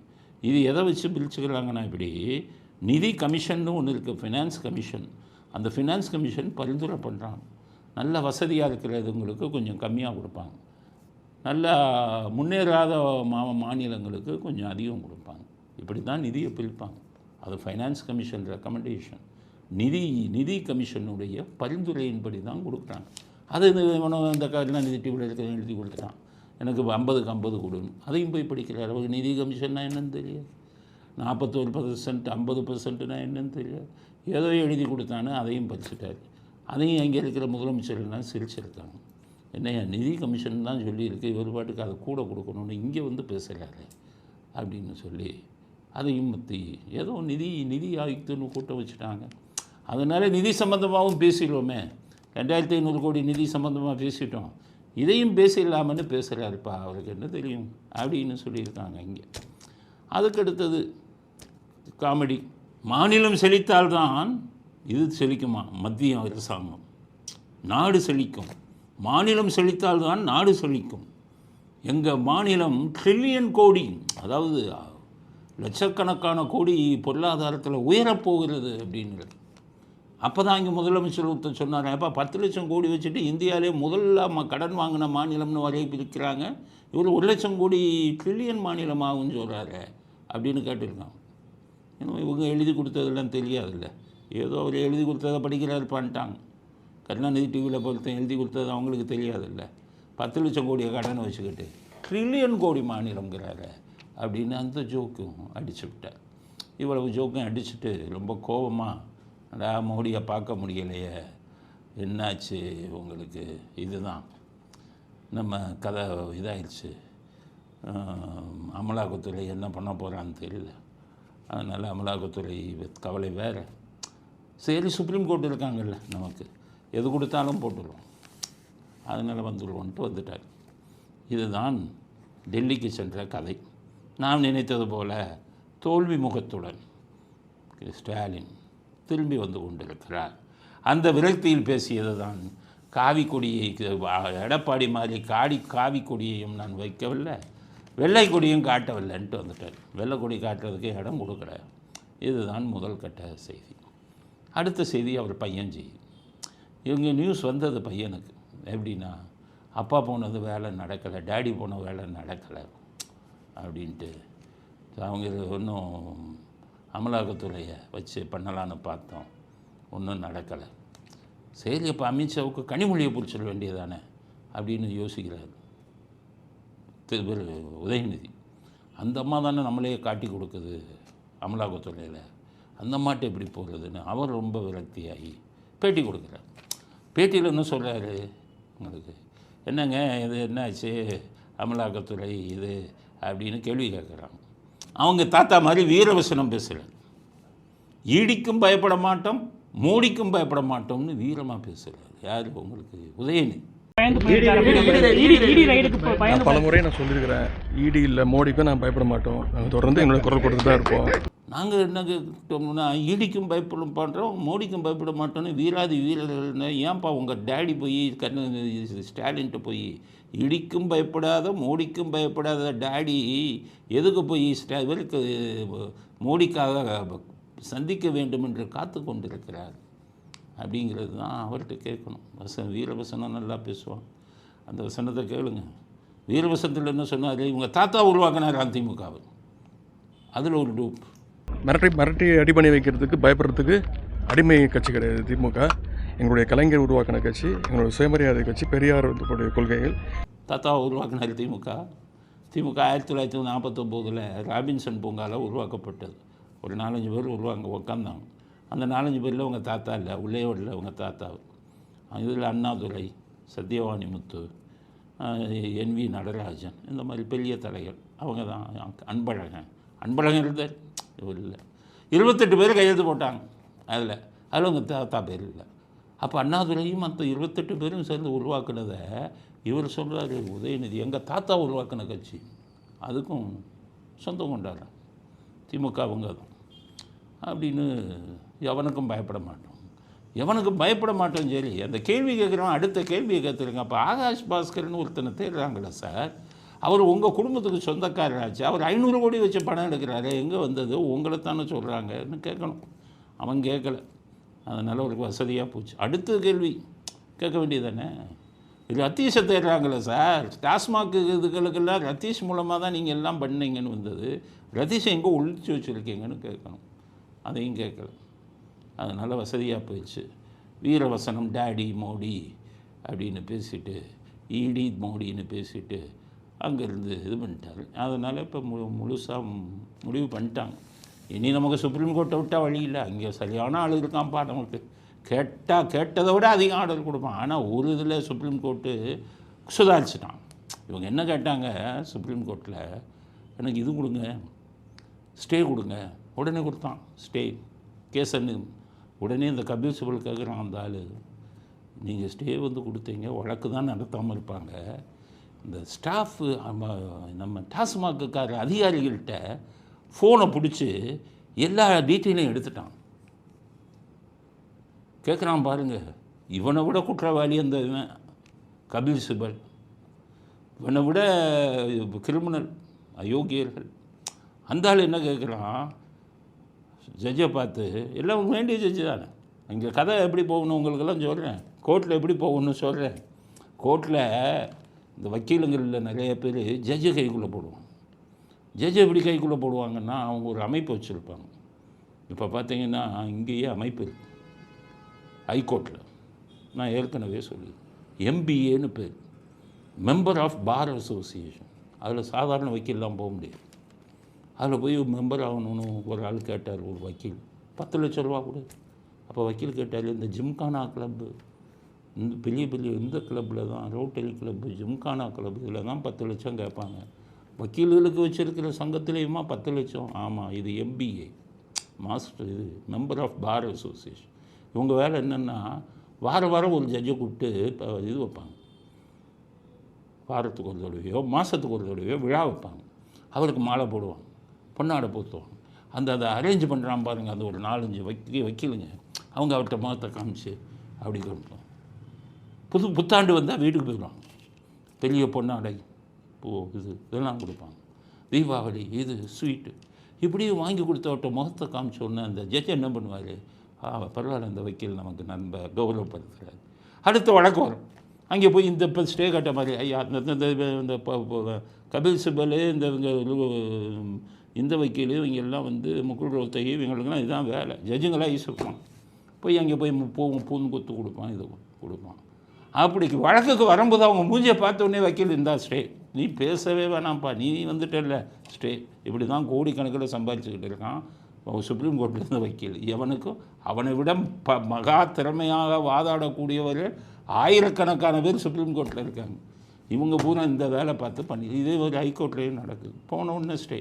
இது எதை வச்சு பிரிச்சுக்கிறாங்கன்னா, இப்படி நிதி கமிஷன்னு ஒன்று இருக்குது, ஃபினான்ஸ் கமிஷன். அந்த ஃபினான்ஸ் கமிஷன் பரிந்துரை பண்ணுறாங்க. நல்ல வசதியாக இருக்கிறவங்களுக்கு கொஞ்சம் கம்மியாக கொடுப்பாங்க, நல்லா முன்னேறாத மாநிலங்களுக்கு கொஞ்சம் அதிகம் கொடுப்பாங்க. இப்படி தான் நிதியை பிரிப்பாங்க. அது ஃபைனான்ஸ் கமிஷன் ரெக்கமெண்டேஷன், நிதி கமிஷனுடைய பரிந்துரையின்படி தான் கொடுக்குறாங்க. அது அந்த கருணாநிதி டிவியில் இருக்கிற எழுதி கொடுத்துட்டான், எனக்கு 50க்கு 50 கொடுன்னு. அதையும் போய் படிக்கிறார். அவர் நிதி கமிஷன்னா என்னன்னு தெரியாது, 41%, 50%னா என்னன்னு தெரியாது. ஏதோ எழுதி கொடுத்தானு அதையும் படிச்சுட்டார். அதையும் அங்கே இருக்கிற முதலமைச்சர்கள்லாம் சிரிச்சிருக்காங்க. என்னையா நிதி கமிஷன் தான் சொல்லியிருக்கு, இவர் பாட்டுக்கு அதை கூட கொடுக்கணுன்னு இங்கே பேசுகிறாரு அப்படின்னு சொல்லி அதையும் பற்றி ஏதோ நிதி ஆயுக்துன்னு கூட்டம் வச்சுட்டாங்க. அதனால் நிதி சம்மந்தமாகவும் பேசிடுவோமே, 2500 கோடி நிதி சம்மந்தமாக பேசிட்டோம், இதையும் பேசிடலாமன்னு பேசுகிறாருப்பா, அவருக்கு என்ன தெரியும் அப்படின்னு சொல்லியிருக்காங்க இங்கே. அதுக்கடுத்தது காமெடி. மாநிலம் செழித்தால்தான் இது செழிக்குமா? மத்திய அரசாங்கம். நாடு செழிக்கும். மாநிலம் செழித்தால்தான் நாடு செழிக்கும். எங்கள் மாநிலம் ட்ரில்லியன் கோடி, அதாவது லட்சக்கணக்கான கோடி பொருளாதாரத்தில் உயரப்போகிறது அப்படின்றது. அப்போ தான் இங்கே முதலமைச்சர் ஒருத்தர் சொன்னார், அப்போ 10 லட்சம் கோடி வச்சுட்டு இந்தியாவிலே முதல்ல கடன் வாங்கின மாநிலம்னு வரைய பிரிக்கிறாங்க, இவர் 1 லட்சம் கோடி ட்ரில்லியன் மாநிலம் ஆகும்னு சொல்கிறாரு அப்படின்னு கேட்டிருக்காங்க. ஏன்னா இவங்க எழுதி கொடுத்ததெல்லாம் தெரியாதுல்ல, ஏதோ அவர் எழுதி கொடுத்ததை படிக்கிறாருப்பான்ட்டாங்க. கருணாநிதி டிவியில் பொறுத்த எழுதி கொடுத்தது அவங்களுக்கு தெரியாதுல்ல. 10 லட்சம் கோடியை கடனை வச்சுக்கிட்டு ட்ரில்லியன் கோடி மாநிலங்கிறாரு அப்படின்னு அந்த ஜோக்கும் அடிச்சு விட்டார். இவ்வளவு ஜோக்கும் அடிச்சுட்டு ரொம்ப கோபமாக, மோடியை பார்க்க முடியலையே, என்னாச்சு உங்களுக்கு, இதுதான் நம்ம கதை இதாகிடுச்சு, அமலாக்கத்துறை என்ன பண்ண போகிறான்னு தெரியல, அதனால் அமலாக்கத்துறை கவலை வேறு. சரி, சுப்ரீம் கோர்ட் இருக்காங்கல்ல, நமக்கு எது கொடுத்தாலும் போட்டுருவோம், அதனால் வந்துடுவோன்ட்டு வந்துட்டார். இதுதான் டெல்லிக்கு சென்ற கதை. நாம் நினைத்தது போல தோல்வி முகத்துடன் ஸ்டாலின் திரும்பி வந்து கொண்டிருக்கிறார். அந்த விரக்தியில் பேசியது தான் காவி கொடியை, எடப்பாடி மாதிரி காவி கொடியையும் நான் வைக்கவில்லை, வெள்ளை கொடியும் காட்டவில்லைன்ட்டு வந்துட்டார். வெள்ளை கொடி காட்டுறதுக்கு இடம் கொடுக்கல. இதுதான் முதல் கட்ட செய்தி. அடுத்த செய்தி அவர் பையன் செய்தி. இவங்க நியூஸ் வந்தது பையனுக்கு எப்படின்னா, அப்பா போனது வேலை நடக்கலை, டேடி போன வேலை நடக்கலை அப்படின்ட்டு. அவங்க ஒன்றும் அமலாக்கத்துறையை வச்சு பண்ணலான்னு பார்த்தோம், ஒன்றும் நடக்கலை. சரி, அப்போ அமித்ஷாவுக்கு கனிமொழியை பிடிச்சிட வேண்டியதானே அப்படின்னு யோசிக்கிறார் உதயநிதி. அந்த அம்மா தானே நம்மளே காட்டி கொடுக்குது அமலாக்கத்துறையில், அந்த அம்மாட்ட எப்படி போகிறதுன்னு அவர் ரொம்ப விரக்தியாகி பேட்டி கொடுக்குறார். பேட்டியில் என்ன சொல்கிறாரு, உங்களுக்கு என்னங்க இது என்னாச்சு அமலாக்கத்துறை இது அப்படின்னு கேள்வி கேட்குறாங்க. அவங்க தாத்தா மாதிரி வீரவசனம் பேசுகிறார். ஈடிக்கும் பயப்பட மாட்டோம், மோடிக்கும் பயப்பட மாட்டோம்னு வீரமாக பேசுகிறார். யார் உங்களுக்கு? உதயநிதி. பல முறை நான் சொல்லியிருக்கிறேன், ஈடி இல்லை மோடிக்கும் நான் பயப்பட மாட்டோம், நாங்கள் தொடர்ந்து எங்களோட குரல் கொடுத்து தான் இருப்போம். நாங்கள் என்ன கேட்டோம்னா, ஈடிக்கும் பயப்பட பண்ணுறோம், மோடிக்கும் பயப்பட மாட்டோன்னு வீராதி வீரர்கள்னு. ஏன்ப்பா உங்கள் டேடி போய் ஸ்டாலின்ட்டு போய் இடிக்கும் பயப்படாத மோடிக்கும் பயப்படாத டேடி எதுக்கு போய் இவருக்கு மோடிக்காக சந்திக்க வேண்டும் என்று காத்து கொண்டிருக்கிறார் அப்படிங்கிறது தான் அவர்கிட்ட கேட்கணும். வீரவசனம் நல்லா பேசுவான், அந்த வசனத்தை கேளுங்க. வீரவசனத்தில் என்ன சொன்னார், இவங்க தாத்தா உருவாக்கினார் அதிமுகவை, அதில் ஒரு டூப். மிரட்டி அடி பண்ணி வைக்கிறதுக்கு பயப்படுறதுக்கு அடிமை கட்சி கிடையாது திமுக. எங்களுடைய கலைஞர் உருவாக்கின கட்சி, எங்களுடைய சுயமரியாதை கட்சி, பெரியார் கொள்கைகள். தாத்தா உருவாக்கினார் திமுக. 1949 ராபின்சன் பூங்காவில் உருவாக்கப்பட்டது. ஒரு 4-5 பேர் உட்காந்தாங்க. அந்த 4-5 பேரில் உங்கள் தாத்தா இல்லை, உள்ளே இல்லை உங்கள் தாத்தா. இதில் அண்ணாதுரை, சத்யவாணி முத்து, NV நடராஜன், இந்த மாதிரி பெரிய தலைகள் அவங்க தான். அன்பழகன் இருந்தார், இவர் இல்லை. 28 பேர் கையெழுத்து போட்டாங்க. அதில் உங்கள் தாத்தா பேர் இல்லை. அப்போ அண்ணாதுரையும் மற்ற 28 பேரும் சேர்ந்து உருவாக்குனதை இவர் சொல்கிறார், உதயநிதி எங்கள் தாத்தா உருவாக்கின கட்சி, அதுக்கும் சொந்தம் கொண்டாடுறேன் திமுக அவங்க தான் அப்படின்னு. எவனுக்கும் பயப்பட மாட்டோம். சரி, அந்த கேள்வி கேட்குறவன் அடுத்த கேள்வியை கேட்டுருங்க. அப்போ ஆகாஷ் பாஸ்கர்னு ஒருத்தனை தேடுறாங்களே சார், அவர் உங்கள் குடும்பத்துக்கு சொந்தக்காரராச்சு, அவர் 500 கோடி வச்சு பணம் எடுக்கிறாரு, எங்கே வந்தது உங்களை தானே சொல்கிறாங்கன்னு கேட்கணும். அவன் கேட்கலை, அதனால் அவருக்கு வசதியாக போச்சு. அடுத்த கேள்வி கேட்க வேண்டியது தானே. இது ரத்தீஷை தேடுறாங்களே சார், டாஸ்மாக் இதுகளுக்கெல்லாம் ரத்தீஷ் மூலமாக தான் நீங்கள் எல்லாம் பண்ணீங்கன்னு வந்தது, ரத்தீஷை எங்கே ஒழிச்சு வச்சுருக்கீங்கன்னு கேட்கணும். அதையும் கேட்கல, அதனால் வசதியாக போயிடுச்சு. வீரவசனம் டேடி மோடி அப்படின்னு பேசிட்டு, ஈடி மோடின்னு பேசிட்டு அங்கேருந்து இது பண்ணிட்டாரு. அதனால் இப்போ முழுசாக முடிவு பண்ணிட்டாங்க. இனி நமக்கு சுப்ரீம் கோர்ட்டை விட்டால் வழி இல்லை, அங்கே சரியான ஆள் இருக்கான்ப்பா, நமக்கு கேட்டதை விட அதிகம் ஆர்டர் கொடுப்பான். ஆனால் ஒரு இதில் சுப்ரீம் கோர்ட்டு சுதாரிச்சிட்டான். இவங்க என்ன கேட்டாங்க சுப்ரீம் கோர்ட்டில், எனக்கு இது கொடுங்க, ஸ்டே கொடுங்க, உடனே கொடுத்தான் ஸ்டே கேஸன்னு. உடனே இந்த கபில் சிபல் கேட்குறான் அந்த ஆள், நீங்கள் ஸ்டே வந்து கொடுத்தீங்க, வழக்கு தான் நடத்தாமல் இருப்பாங்க, இந்த ஸ்டாஃபு நம்ம டாஸ்மாக்குக்கார அதிகாரிகள்கிட்ட ஃபோனை பிடிச்சி எல்லா டீட்டெயிலையும் எடுத்துட்டான். கேட்குறான் பாருங்க, இவனை விட குற்றவாளி அந்த இவன் கபில் சிபல், இவனை விட கிரிமினல் அயோக்கியர்கள். அந்த ஆள் என்ன கேட்குறான் ஜட்ஜை பார்த்து, எல்லாம் வேண்டிய ஜட்ஜு தானே, இங்கே கதை எப்படி போகணும் உங்களுக்கெல்லாம் சொல்கிறேன், கோர்ட்டில் எப்படி போகணும்னு சொல்கிறேன். கோர்ட்டில் இந்த வக்கீலுங்களில் நிறைய பேர் ஜட்ஜு கைக்குள்ளே போடுவாங்க. ஜட்ஜு எப்படி கைக்குள்ளே போடுவாங்கன்னா, அவங்க ஒரு அமைப்பு வச்சுருப்பாங்க. இப்போ பார்த்தீங்கன்னா இங்கேயே அமைப்பு இருக்குது ஹைகோர்ட்டில், நான் ஏற்கனவே சொல்லி MBAன்னு பேர், மெம்பர் ஆஃப் பார் அசோசியேஷன். அதில் சாதாரண வக்கீல்லாம் போக முடியாது. அதில் போய் மெம்பர் ஆகணும்னு ஒரு ஆள் கேட்டார், ஒரு வக்கீல் 10 லட்ச ரூபா கொடு. அப்போ வக்கீல் கேட்டார், இந்த ஜிம்கானா கிளப்பு, இந்த பெரிய பெரிய இந்த கிளப்பில் தான், ரோட்டரி கிளப்பு, ஜிம்கானா கிளப், இதில் தான் 10 லட்சம் கேட்பாங்க. வக்கீல்களுக்கு வச்சுருக்கிற சங்கத்திலேயுமா 10 லட்சம்? ஆமாம், இது MBA மாஸ்டர், இது மெம்பர் ஆஃப் பார் அசோசியேஷன். இவங்க வேலை என்னென்னா, வாரம் ஒரு ஜட்ஜை கூப்பிட்டு இது வைப்பாங்க, வாரத்துக்கு ஒரு தடவையோ மாதத்துக்கு ஒரு தடவையோ விழா வைப்பாங்க. அவருக்கு மாலை போடுவாங்க, பொன்னாடை போத்துவாங்க. அதை அரேஞ்ச் பண்ணுறான் பாருங்கள், அந்த ஒரு 4-5 வக்கீலுங்க, அவங்க அவர்கிட்ட முகத்தை காமிச்சு அப்படி கொடுப்போம். புத்தாண்டு வந்தால் வீட்டுக்கு போயிடுவாங்க, பெரிய பொன்னாடை, இதெல்லாம் கொடுப்பாங்க. தீபாவளி இது ஸ்வீட்டு இப்படியே வாங்கி கொடுத்தவர்கிட்ட முகத்தை காமிச்சோன்னே அந்த ஜட்ஜ் என்ன பண்ணுவார், பரவாயில்ல இந்த வக்கீல் நமக்கு நண்ப கௌரவப்படுத்துகிறார். அடுத்த வழக்கு வரும், அங்கே போய் இந்த இப்போ ஸ்டே கட்ட மாதிரி, ஐயா இந்த கபில் சிபல், இந்த வக்கீல், இவங்க எல்லாம் முக்குள் ரோத்தகி, இவங்களுக்கெல்லாம் இதுதான் வேலை. ஜட்ஜுங்களாம் ஈஸிப்பான், போய் அங்கே போய் பூந்து குத்து கொடுப்பான், இது கொடுப்பான். அப்படி வழக்குக்கு வரும்போது அவங்க மூஞ்சியை பார்த்தோன்னே வக்கீல் இருந்தா ஸ்டே, நீ பேசவே வேணாம்ப்பா, நீ வந்துட்டல ஸ்டே. இப்படி தான் கோடிக்கணக்கில் சம்பாதிச்சுக்கிட்டு இருக்கான் சுப்ரீம் கோர்ட்டில் இருந்த வக்கீல். எவனுக்கும் அவனை விட மகா திறமையாக வாதாடக்கூடியவர்கள் ஆயிரக்கணக்கான பேர் சுப்ரீம் கோர்ட்டில் இருக்காங்க. இவங்க பூரா இந்த வேலை பார்த்து பண்ணி, இதே ஒரு ஹைகோர்ட்லேயும் நடக்குது. போன உடனே ஸ்டே.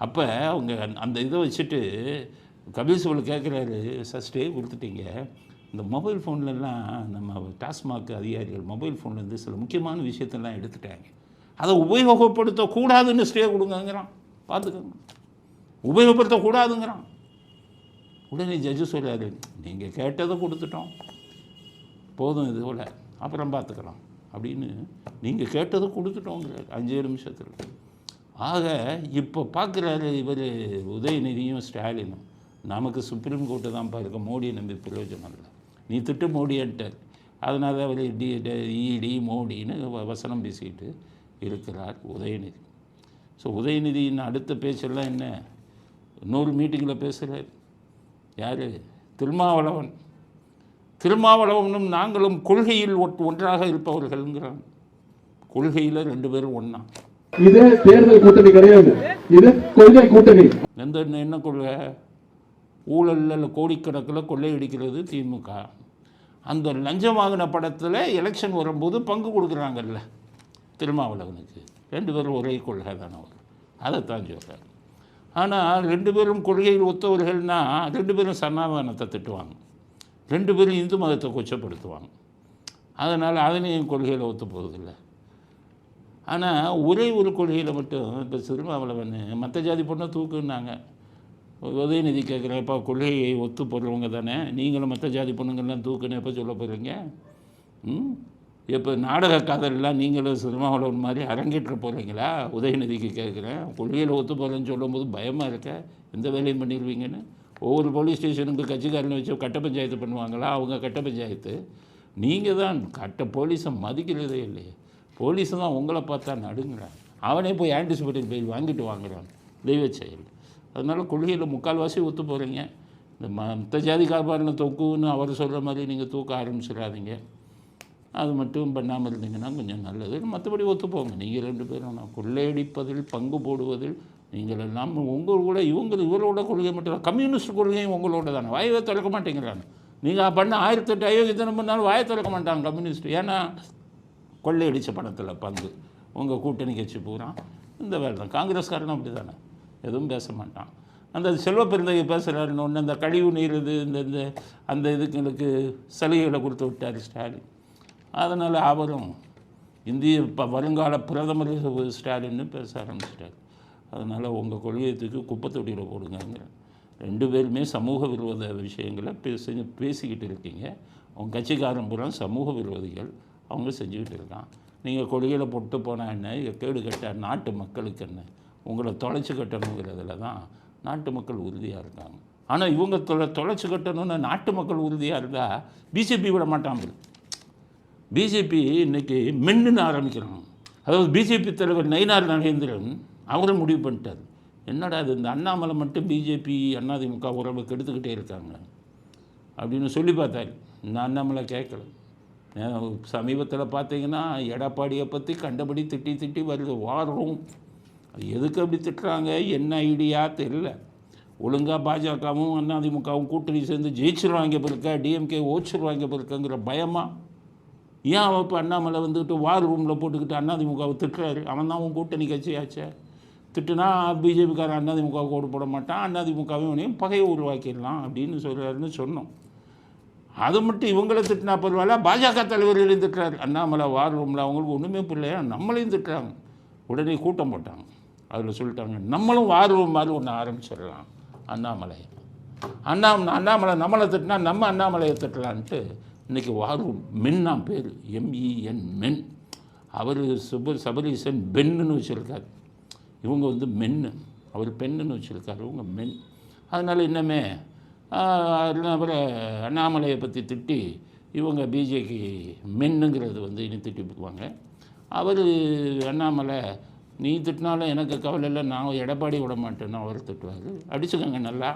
அப்போ அவங்க அந்த இதை வச்சுட்டு கபில் சிபல் கேட்குறாரு, சார் ஸ்டே கொடுத்துட்டீங்க, இந்த மொபைல் ஃபோன்லலாம் நம்ம டாஸ்மாக் அதிகாரிகள் மொபைல் ஃபோன்லேருந்து சில முக்கியமான விஷயத்தெல்லாம் எடுத்துட்டாங்க, அதை உபயோகப்படுத்தக்கூடாதுன்னு ஸ்டே கொடுங்கங்கிறான். பார்த்துக்கோங்க, உபயோகப்படுத்தக்கூடாதுங்கிறான். உடனே ஜட்ஜு சொல்கிறாரு, நீங்கள் கேட்டதை கொடுத்துட்டோம், போதும் இது போல், அப்புறம் பார்த்துக்கலாம் அப்படின்னு நீங்கள் கேட்டதை கொடுத்துட்டோங்கிறார் 5 நிமிஷத்தில். ஆக இப்போ பார்க்குறாரு இவர் உதயநிதியும் ஸ்டாலினும், நமக்கு சுப்ரீம் கோர்ட்டு தான் பாருங்க, மோடியை நம்பி பிரயோஜனம் இல்லை, நீ திட்டு மோடின்ட்டார். அதனால் அவர் இடி மோடின்னு வசனம் பேசிக்கிட்டு இருக்கிறார் உதயநிதி. ஸோ உதயநிதியின் அடுத்த பேச்செல்லாம் என்ன, இன்னொரு மீட்டிங்கில் பேசுகிறார் யார், திருமாவளவனும் நாங்களும் கொள்கையில் ஒன்றாக இருப்பவர்கள்ங்கிறாங்க. கொள்கையில் 2 பேரும் ஒன்றா. இது தேர்தல் கூட்டணி கிடையாது, இது கொள்கை கூட்டணி. என்ன கொள்கை? ஊழலில் கோடிக்கணக்கில் கொள்ளையடிக்கிறது திமுக. அந்த லஞ்சம் வாங்கின படத்தில் எலெக்ஷன் வரும்போது பங்கு கொடுக்குறாங்கல்ல திருமாவளவனுக்கு, 2 பேரும் ஒரே கொள்கை தானே வரும், அதைத்தான் சொல்கிறார். ஆனால் 2 பேரும் கொள்கையில் ஒத்தவர்கள்னால் 2 பேரும் சனாதனத்தை திட்டுவாங்க, 2 பேரும் இந்து மதத்தை கொச்சப்படுத்துவாங்க. அதனால் அதனையும் கொள்கையில் ஒத்து போவதில்லை. ஆனால் ஒரே ஒரு கொள்கையில் மட்டும் இப்போ திருமாவளவன் மற்ற ஜாதி பொண்ணை தூக்குன்னாங்க. உதயநிதி கேட்குறேன், இப்போ கொள்கையை ஒத்து போடுறவங்க தானே நீங்களும் மற்ற ஜாதி பொண்ணுங்கள்லாம் தூக்குன்னு எப்போ சொல்ல போகிறீங்க? இப்போ நாடக காதல்லாம் நீங்களும் திருமாவளவன் மாதிரி அரங்கேற்ற போகிறீங்களா? உதயநிதிக்கு கேட்குறேன். கொள்கையில் ஒத்து போகிறேன்னு சொல்லும்போது பயமாக இருக்க, எந்த வேலையும் பண்ணிடுவீங்கன்னு. ஒவ்வொரு போலீஸ் ஸ்டேஷனுக்கு கட்சிக்காரனை வச்சு கட்ட பஞ்சாயத்து பண்ணுவாங்களா? அவங்க கட்ட பஞ்சாயத்து. நீங்கள் தான் போலீஸை மதிக்கிறதே இல்லையே. போலீஸு தான் உங்களை பார்த்தா நடுங்கிறான். அவனே போய் ஆன்டிசிபேட்டட் பெயில் வாங்கிட்டு வாங்குறான், தெய்வ செயல். அதனால் கொள்கையில் முக்கால்வாசி ஒத்து போகிறீங்க. இந்த மற்ற ஜாதிக்காரனை தூக்குன்னு அவர் சொல்கிற மாதிரி நீங்கள் தூக்க ஆரம்பிச்சிடாதீங்க. அது மட்டும் பண்ணாமல் இருந்தீங்கன்னா கொஞ்சம் நல்லது. மற்றபடி ஒத்து போங்க. நீங்கள் 2 பேரும் நான் கொள்ளையடிப்பதில் பங்கு போடுவதில் நீங்கள் எல்லாம் உங்களோட இவரோட கொள்கை மட்டும் இல்லை, கம்யூனிஸ்ட் கொள்கையும் உங்களோட தானே. வாயவே திறக்க மாட்டேங்கிறாங்க. நீங்கள் பண்ண 1008 அயோக்கியத்தனம் பண்ணாலும் வாயை திறக்க மாட்டாங்க கம்யூனிஸ்ட். ஏன்னா கொள்ளையடித்த பணத்தில் பங்கு. உங்கள் கூட்டணி கட்சி பூரா இந்த வேலை தான். காங்கிரஸ்காரனும் அப்படி தானே, எதுவும் பேச மாட்டான். அந்த செல்வ பெருந்தகை பேசுகிறாருன்னு ஒன்று, அந்த கழிவு நீர் இது இந்த அந்த இதுங்களுக்கு சலுகைகளை கொடுத்து விட்டார் ஸ்டாலின். அதனால் அவரும் இந்திய வருங்கால பிரதமர் ஸ்டாலின்னு பேச ஆரம்பிச்சிட்டார். அதனால் உங்கள் கொள்கையத்துக்கு குப்பை தொட்டியில் போடுங்கிறேன். 2 பேருமே சமூக விரோத விஷயங்களை பேசிக்கிட்டு இருக்கீங்க. அவங்க கட்சிக்காரன் பூரா சமூக விரோதிகள், அவங்க செஞ்சுக்கிட்டு இருக்கான். நீங்கள் கொள்கையில் போட்டு போனால் என்ன, கேடு கட்ட நாட்டு மக்களுக்கு என்ன, உங்களை தொலைச்சி கட்டணுங்கிறதுல தான் நாட்டு மக்கள் உறுதியாக இருக்காங்க. ஆனால் இவங்க தொலைச்சி கட்டணும்னு நாட்டு மக்கள் உறுதியாக இருந்தால் பிஜேபி விட மாட்டாங்க. பிஜேபி இன்றைக்கி மென்னுன்னு ஆரம்பிக்கிறாங்க. அதாவது பிஜேபி தலைவர் நயினார் நாகேந்திரன் அவரும் முடிவு பண்ணிட்டார், என்னடா இது இந்த அண்ணாமலை மட்டும் பிஜேபி அதிமுக உறவை கெடுத்துக்கிட்டே இருக்காங்க அப்படின்னு சொல்லி பார்த்தாரு. இந்த அண்ணாமலை கேட்கல. சமீபத்தில் பார்த்தீங்கன்னா எடப்பாடியை பற்றி கண்டபடி திட்டி வருது. வாரம் அது எதுக்கு அப்படி திட்டுறாங்க, என்ன ஐடியா தெரியல. ஒழுங்காக பாஜகவும் அதிமுகவும் கூட்டணி சேர்ந்து ஜெயிச்சிருவாங்க பிறக்க, டிஎம்கே ஓச்சிருவாங்க பிறக்குங்கிற பயமாக ஏன் அவன் இப்போ அண்ணாமலை வந்துக்கிட்டு வார் ரூமில் போட்டுக்கிட்டு அதிமுகவை திட்டுறாரு. அவன் தான் அவன் கூட்டணி கட்சியாச்சே. திட்டுனா பிஜேபிக்காரன் அதிமுக ஓடு போட மாட்டான், அதிமுகவையும் பகையை உருவாக்கிடலாம் அப்படின்னு சொல்கிறாருன்னு சொன்னோம். அது மட்டும் இவங்கள திட்டினா பரவாயில்ல, பாஜக தலைவர்களையும் திட்டுறாரு. அண்ணாமலை வார் ரூமில் அவங்களுக்கு ஒன்றுமே பிள்ளையா நம்மளையும் திட்டுறாங்க. உடனே கூட்டம் போட்டாங்க. அதில் சொல்லிட்டாங்க, நம்மளும் வார் ரூம் மாதிரி ஒன்று ஆரம்பிச்சிடலாம். அண்ணாமலை நம்மளை திட்டினா நம்ம அண்ணாமலையை திட்டலான்ட்டு இன்றைக்கி வார் ரூம் மென்னா பேர், MEN மென். அவர் சபரீசன் பென்னுன்னு வச்சுருக்காரு, இவங்க வந்து மென்னு, அவர் பெண்ணுன்னு வச்சுருக்காரு, இவங்க மென். அதனால் இன்னமே அப்புறம் அண்ணாமலையை பற்றி திட்டி இவங்க பிஜேபி மென்னுங்கிறது வந்து இனி திட்டி போடுவாங்க. அவர் அண்ணாமலை நீ திட்டினாலும் எனக்கு கவலை இல்லை, நான் எடப்பாடி விட மாட்டேன்னு அவர் திட்டுவார். அடிச்சுக்கோங்க, நல்லா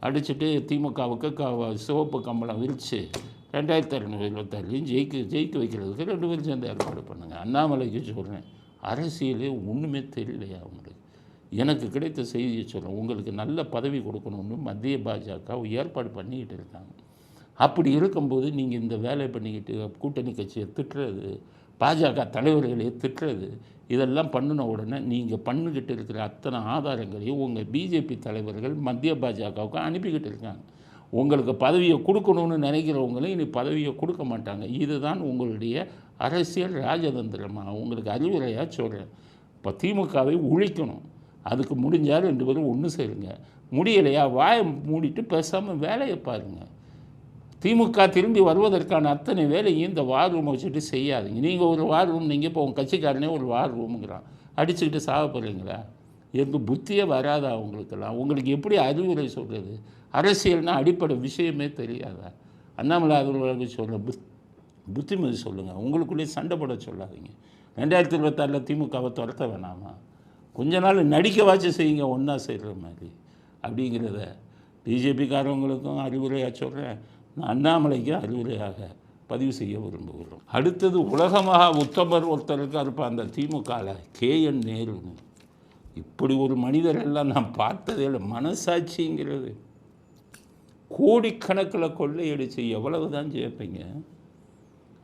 அடிச்சுட்டு திமுகவுக்கு சிவப்பு கம்பளம் விரித்து 2226 ஜெயிக்க வைக்கிறதுக்கு 2 பேரும் சேர்ந்து ஏற்பாடு பண்ணுங்கள். அண்ணாமலைக்கு சொல்கிறேன், அரசியலே ஒன்றுமே தெரியலையா அவங்களுக்கு? எனக்கு கிடைத்த செய்தியை சொல்கிறேன், உங்களுக்கு நல்ல பதவி கொடுக்கணும்னு மத்திய பாஜக ஏற்பாடு பண்ணிக்கிட்டு இருக்காங்க. அப்படி இருக்கும்போது நீங்கள் இந்த வேலையை பண்ணிக்கிட்டு கூட்டணி கட்சியை திட்டுறது, பாஜக தலைவர்களையே திட்டுறது, இதெல்லாம் பண்ணின உடனே நீங்கள் பண்ணிக்கிட்டு இருக்கிற அத்தனை ஆதாரங்களையும் உங்கள் பிஜேபி தலைவர்கள் மத்திய பாஜகவுக்கு அனுப்பிக்கிட்டு இருக்காங்க. உங்களுக்கு பதவியை கொடுக்கணும்னு நினைக்கிறவங்களும் இனி பதவியை கொடுக்க மாட்டாங்க. இதுதான் உங்களுடைய அரசியல் ராஜதந்திரமாக உங்களுக்கு அறிவுரையாக சொல்கிறேன். இப்போ திமுகவை ஒழிக்கணும், அதுக்கு முடிஞ்சால் 2 பேரும் ஒன்று சேருங்க. முடியலையா வாயை மூடிட்டு பேசாமல் வேலையை பாருங்கள். திமுக திரும்பி வருவதற்கான அத்தனை வேலையும் இந்த வார் ரூமை வச்சுட்டு செய்யாதீங்க. நீங்கள் ஒரு வார் ரூம், நீங்கள் இப்போ உங்கள் கட்சிக்காரனே ஒரு வார் ரூமுங்கிறான், அடிச்சுக்கிட்டு சாக போகிறீங்களா? எங்கள் புத்தியே வராதா அவங்களுக்கெல்லாம்? உங்களுக்கு எப்படி அறிவுரை சொல்கிறது? அரசியல்னால் அடிப்படை விஷயமே தெரியாதா? அண்ணாமலை அவர்களுக்கு சொல்கிற புத்திமதி சொல்லுங்கள், உங்களுக்குள்ளேயே சண்டை போட சொல்லாதீங்க. 2026 திமுகவை துரத்த வேணாமா? கொஞ்ச நாள் நடிக்கவாச்சும் செய்யுங்க, ஒன்றா செய்கிற மாதிரி அப்படிங்கிறத பிஜேபிக்காரவங்களுக்கும் அறிவுரையாக சொல்கிறேன், நான் அண்ணாமலைக்கும் அறிவுரையாக பதிவு செய்ய விரும்புகிறோம். அடுத்தது உலகமாக உத்தமர் ஒருத்தருக்கு இருப்பார் அந்த திமுகவில், KN நேருன்னு. இப்படி ஒரு மனிதர் எல்லாம் நான் பார்த்ததே இல்லை. மனசாட்சிங்கிறது கோடிக்கணக்கில் கொள்ளையடிச்சு எவ்வளவு தான் ஜெயிப்பீங்க?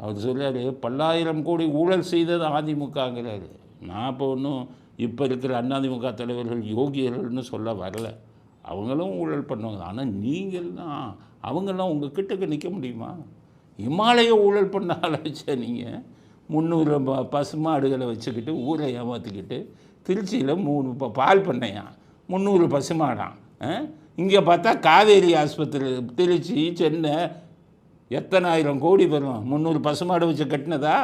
அவர் சொல்கிறாரு, 10,000 கோடி ஊழல் செய்தது அதிமுகங்கிறாரு. நான் இப்போ ஒன்றும் இப்போ இருக்கிற அதிமுக தலைவர்கள் யோகியர்கள்னு சொல்ல வரல, அவங்களும் ஊழல் பண்ணுவாங்க. ஆனால் நீங்கள்லாம் அவங்கெல்லாம் உங்கள் கிட்டக்க நிற்க முடியுமா? இமாலய ஊழல் பண்ண ஆளாச்சா நீங்கள்? 300 பசுமாடுகளை வச்சுக்கிட்டு ஊரை ஏமாற்றிக்கிட்டு திருச்சியில் 3 பால் பண்ணையான், 300 பசுமாடான். இங்கே பார்த்தா காவேரி ஆஸ்பத்திரி, திருச்சி, சென்னை, எத்தனை 1000 கோடி வரும். 300 பசுமாடு வச்சு கட்டினதா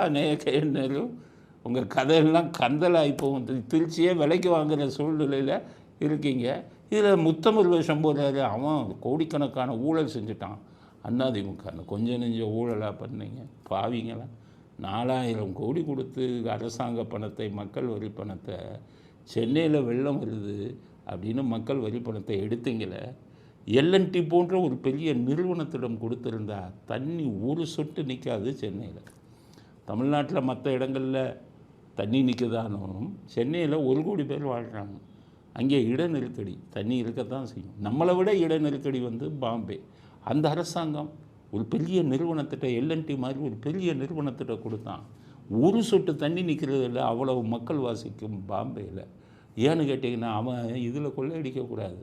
KN நேரு? உங்கள் கதையெல்லாம் கந்தலாகி போகும். திருச்சியே விலைக்கு வாங்குகிற சூழ்நிலையில் இருக்கீங்க. இதில் முத்தமிழ் வேஷம் போடுறாரு, அவன் கோடிக்கணக்கான ஊழல் செஞ்சுட்டான். அதிமுக கொஞ்சம் நெஞ்ச ஊழலாக பண்ணீங்க பாவிங்களா? 4000 கோடி கொடுத்து அரசாங்க பணத்தை, மக்கள் வரி பணத்தை, சென்னையில் வெள்ளம் வருது அப்படின்னு மக்கள் வரி பணத்தை எடுத்தீங்களே, LNT போன்ற ஒரு பெரிய நிறுவனத்திடம் கொடுத்துருந்தா தண்ணி ஒரு சொட்டு நிற்காது சென்னையில். தமிழ்நாட்டில் மற்ற இடங்களில் தண்ணி நிற்குதானும், சென்னையில் 1 கோடி பேர் வாழ்கிறாங்க. அங்கே இட நெருக்கடி, தண்ணி இருக்கத்தான் செய்யும். நம்மளை விட இட நெருக்கடி வந்து பாம்பே. அந்த அரசாங்கம் ஒரு பெரிய நிறுவனத்திட்ட, LNT மாதிரி ஒரு பெரிய நிறுவனத்திட்ட கொடுத்தான். ஒரு சொட்டு தண்ணி நிற்கிறது இல்லை, அவ்வளவு மக்கள் வாசிக்கும் பாம்பேயில். ஏன்னு கேட்டிங்கன்னா, அவன் இதில் கொள்ளையடிக்கக்கூடாது,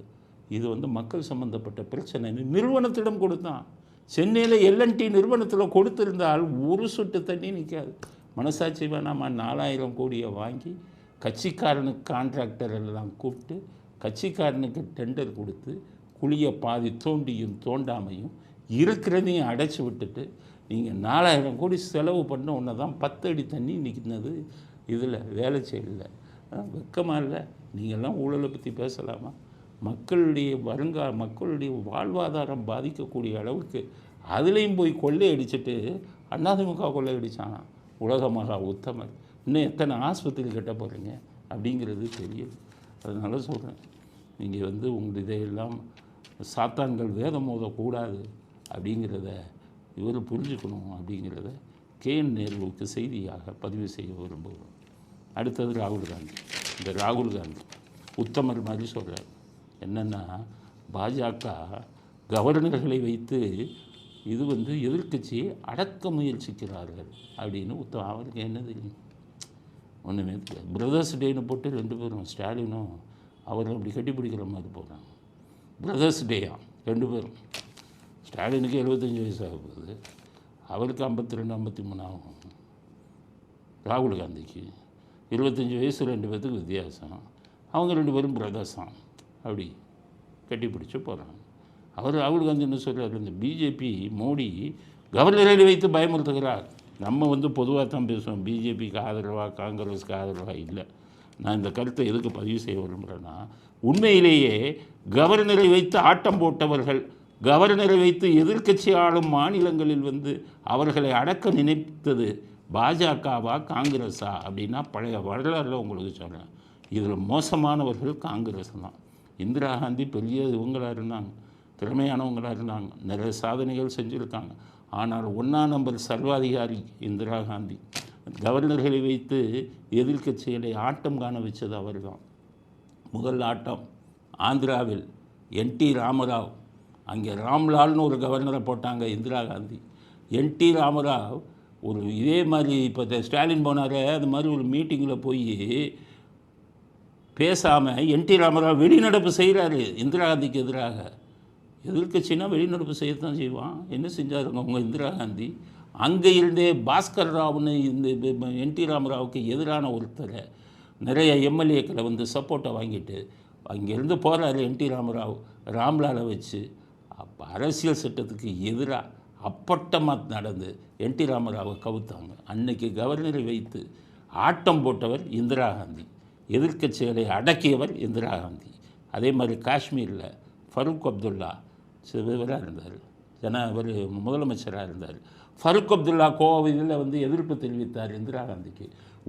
இது வந்து மக்கள் சம்மந்தப்பட்ட பிரச்சனை, நிறுவனத்திடம் கொடுத்தான். சென்னையில் LNT நிறுவனத்தில் கொடுத்துருந்தால் ஒரு சொட்டு தண்ணி நிற்காது. மனசாட்சி வேணாமா? 4000 கோடியை வாங்கி கட்சிக்காரனுக்கு கான்ட்ராக்டர் எல்லாம் கூப்பிட்டு கட்சிக்காரனுக்கு டெண்டர் கொடுத்து குழியை பாதி தோண்டியும் தோண்டாமையும் இருக்கிறதையும் அடைச்சி விட்டுட்டு நீங்கள் 4000 கோடி செலவு பண்ண ஒன்று தான் 10 அடி தண்ணி நிற்கிறது இதில் வேலை செய்யல. வெக்கமாக இல்லை? நீங்கள்லாம் ஊழலை பற்றி பேசலாமா? மக்களுடைய மக்களுடைய வாழ்வாதாரம் பாதிக்கக்கூடிய அளவுக்கு அதுலேயும் போய் கொள்ளையடிச்சிட்டு அதிமுக கொள்ளையடிச்சானா உலக மகா உத்தமர். இன்னும் எத்தனை ஆஸ்பத்திரி கட்ட போகிறீங்க அப்படிங்கிறது தெரியுது. அதனால சொல்கிறேன், நீங்கள் உங்கள் இதையெல்லாம் சாத்தான்கள் வேதம் ஓதக்கூடாது அப்படிங்கிறத இவர் புரிஞ்சுக்கணும் அப்படிங்கிறத கேஎன் நேருவுக்கு செய்தியாக பதிவு செய்ய விரும்புகிறோம். அடுத்தது ராகுல் காந்தி. இந்த ராகுல் காந்தி உத்தமர் மாதிரி சொல்கிறார். என்னென்னா, பாஜக கவர்னர்களை வைத்து இது எதிர்க்கட்சியை அடக்க முயற்சிக்கிறார்கள் அப்படின்னு அவருக்கு என்ன தெரியும்? ஒன்றுமே தெரியாது. பிரதர்ஸ் டேன்னு போட்டு 2 பேரும் ஸ்டாலினும் அவரும் அப்படி கட்டி பிடிக்கிற மாதிரி போகிறாங்க. பிரதர்ஸ் டேயா 2 பேரும். ஸ்டாலினுக்கு 75 வயசு ஆக போகுது, அவருக்கு 52 53 ஆகும். ராகுல் காந்திக்கு 25 வயசு 2 பேர்த்துக்கு வித்தியாசம். அவங்க 2 பேரும் பிரதர்ஸாம். அப்படி கட்டி பிடிச்சி போகிறாங்க. ராகுல் காந்தி என்ன சொல்கிறார்? இந்த பிஜேபி மோடி கவர்னரை வைத்து பயமுறுத்துகிறார். நம்ம பொதுவாக தான் பேசுவோம், பிஜேபிக்கு ஆதரவாக காங்கிரஸுக்கு ஆதரவாக இல்லை. நான் இந்த கருத்தை எதுக்கு பதிவு செய்ய விரும்புகிறேன்னா, உண்மையிலேயே கவர்னரை வைத்து ஆட்டம் போட்டவர்கள், கவர்னரை வைத்து எதிர்க்கட்சி ஆளும் மாநிலங்களில் அவர்களை அடக்க நினைத்தது பாஜகவா காங்கிரஸா அப்படின்னா பழைய வரலாறுல உங்களுக்கு சொல்கிறேன். இதில் மோசமானவர்கள் காங்கிரஸ் தான். இந்திரா காந்தி பெரிய இவங்களாக இருந்தாங்க, திறமையானவங்களாக இருந்தாங்க, நிறைய சாதனைகள் செஞ்சுருக்காங்க. ஆனால் 1ஆம் நம்பர் சர்வாதிகாரி இந்திரா காந்தி. கவர்னர்களை வைத்து எதிர்க்கட்சிகளை ஆட்டம் காண வச்சது அவர் தான். முதல் ஆட்டம் ஆந்திராவில் NT ராமராவ், அங்கே ராம்லால்னு ஒரு கவர்னரை போட்டாங்க இந்திரா காந்தி. NT ராமராவ் ஒரு இதே மாதிரி இப்போ ஸ்டாலின் போனார், அது மாதிரி ஒரு மீட்டிங்கில் போய் பேசாமல் NT ராமராவ் வெளிநடப்பு செய்கிறாரு இந்திரா காந்திக்கு எதிராக. எதிர்க்கட்சினா வெளிநடப்பு செய்யத்தான் செய்வான். என்ன செஞ்சாருங்க உங்கள் இந்திரா காந்தி? அங்கே இருந்தே பாஸ்கர் ராவ்னு இந்த NT ராமராவுக்கு எதிரான ஒருத்தரை நிறைய எம்எல்ஏக்களை சப்போர்ட்டை வாங்கிட்டு அங்கேருந்து போகிறாரு NT ராமராவ் ராம்லாலை வச்சு. அப்போ அரசியல் சட்டத்துக்கு எதிராக அப்பட்டமாக நடந்து NT ராமராவை கவுத்தாங்க. அன்னைக்கு கவர்னரை வைத்து ஆட்டம் போட்டவர் இந்திரா காந்தி, எதிர்க்கட்சிகளை அடக்கியவர் இந்திரா காந்தி. அதே மாதிரி காஷ்மீரில் ஃபரூக் அப்துல்லா சிவராக இருந்தார், அவர் முதலமைச்சராக இருந்தார். ஃபரூக் அப்துல்லா கோவையில் எதிர்ப்பு தெரிவித்தார் இந்திரா காந்திக்கு.